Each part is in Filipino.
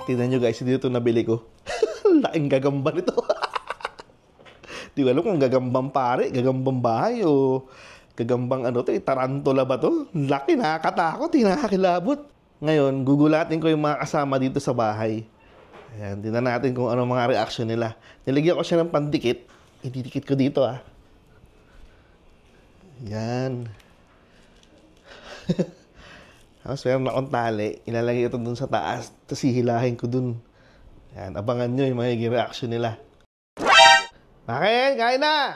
tingnan nyo guys, dito nabili ko. Laking gagamba nito. Di ba alam kung gagambang pare, gagambang bahay o gagambang ano to, tarantula ba to? Laki, nakakatakot, nakakilabot. Ngayon, gugulatin ko yung mga kasama dito sa bahay. Ayan, tingnan natin kung ano mga reaction nila. Nilagyan ko siya ng pandikit. Ididikit ko dito ah. Yan. Tapos meron akong tali. Ilalagay ito dun sa taas. Tapos hihilahin ko dun. Yan, abangan nyo yung magiging reaction nila. Bakit? Kain na!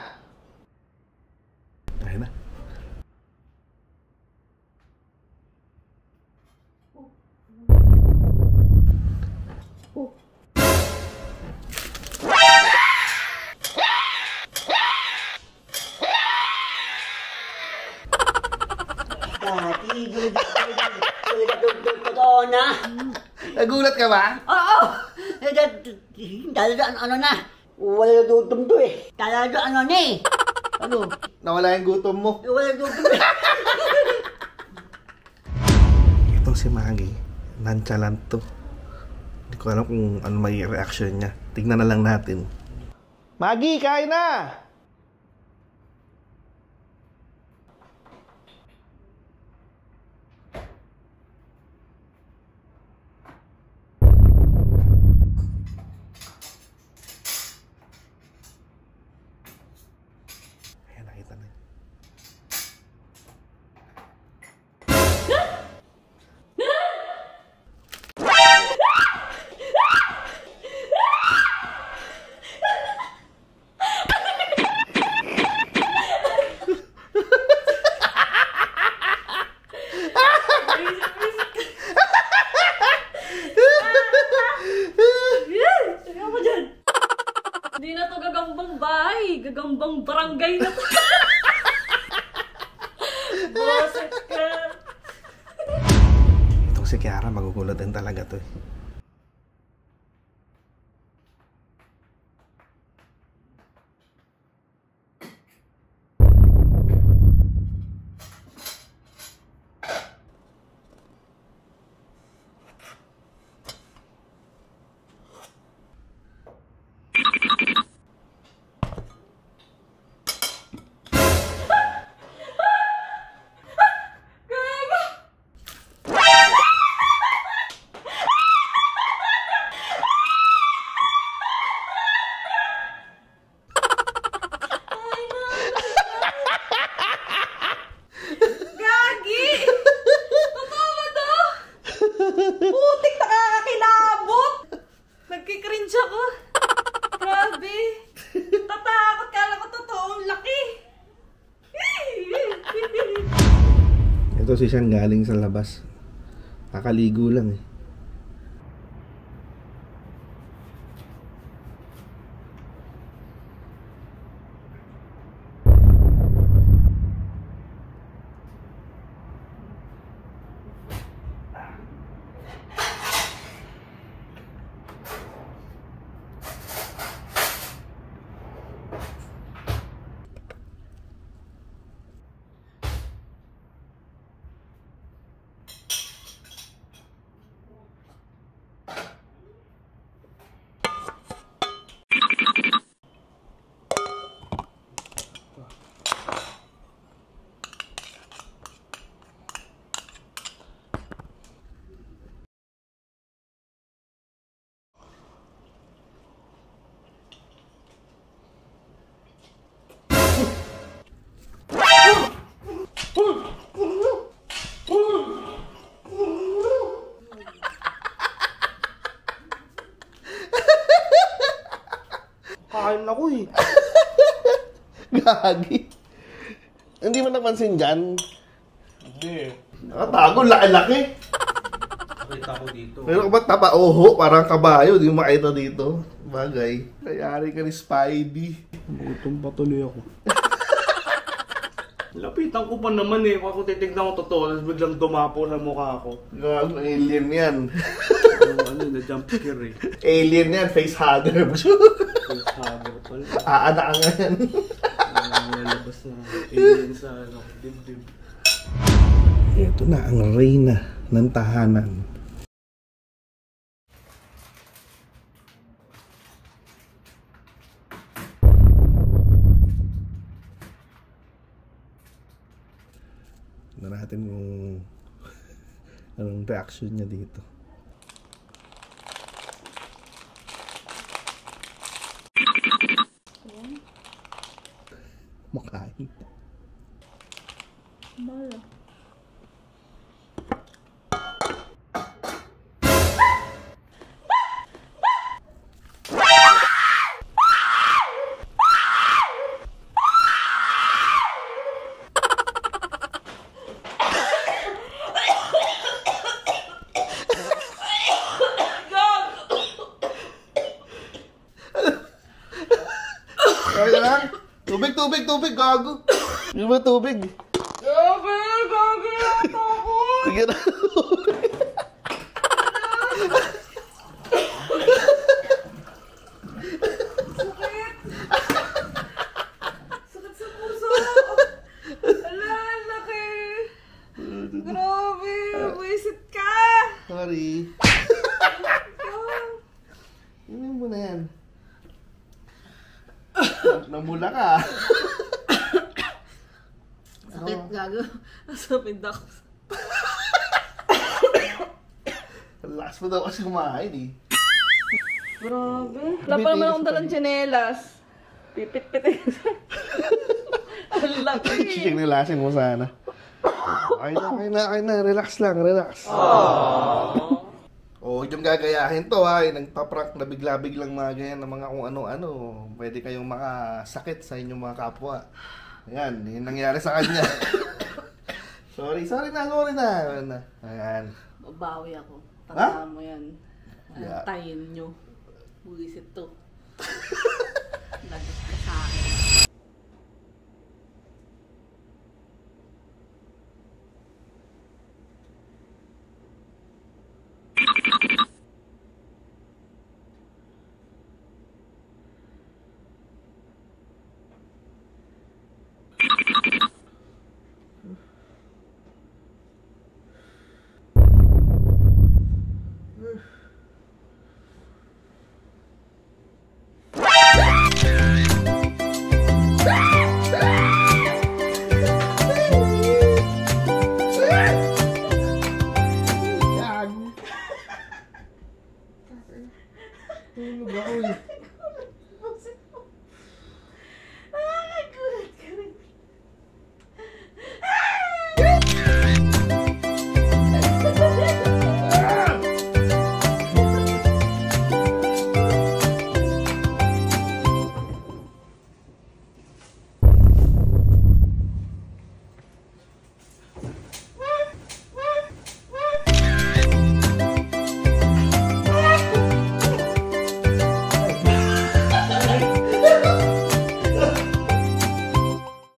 Kain na. Dati, totoo na. Nagulat ka ba? Oo! Talaga ano na. Wala gutom to eh. Talaga ano na eh. Ano? Nawala yung gutom mo. Wala gutom eh. Itong si Maggie, nonchalant to. Hindi ko alam kung ano may reaction niya. Tignan na lang natin. Maggie, kain na! Ayan, nakita na. Hindi na to gagambang bahay, gagambang barangay na to. Boset ka. Itong si Kiara, magugulat din talaga to eh. Putik, nakakakilabot! Nagkikringe ako. Grabe. Tatakot, kala ko totoong laki. Ito si siyang galing sa labas. Kakaligo lang eh. Kain ako eh. Gagi. Hindi mo napansin dyan? Hindi. Nakatago, laki-laki. Nakita ko dito. Meron ka ba tapa-oho? Parang kabayo, di mo makita dito. Bagay. Kayari ka ni Spidey. Gutom pa tuloy ako. Lapitan ko pa naman eh. Kung ako titignan ko totoo, tapos biglang dumapo sa mukha ko. Gago, alien yan. Ano, na-jump scare eh. Alien yan, facehugger. Facehugger pala. Aana ka nga yan. Nalabas na alien sa dibdib. Ito na ang reyna ng tahanan. natin kung anong reaction niya dito. Makain. Bala. Kaya lang. Tubig, gago. Yung ba tubig? Gabi! Gabi! Ako! Sige na. Sakit sa puso! Ala, ang laki! Grabe! Wisit ka! Sorry. Inumin mo na yan. Namula ka. Sakit, gago. Nasapid ako. Ang lakas mo daw kasi kumain eh. Grabe. Wala pa naman akong dalang tsinelas. Pipit-pitin. Ang laki. Chichig nilasin mo sana. Okay na. Relax lang, relax. Oh, yung gagayahin to ha. Nagpa-prank na bigla-biglang mga ganyan na mga kung ano-ano. Pwede kayong makasakit sa inyong mga kapwa. Ayan, yung nangyari sa kanya. sorry na. Ayan. Babawi ako. Ha? Tandaan mo yan. Yeah. Antayin nyo. Buwisit to. Lagot ka sa akin. Tulog ako eh.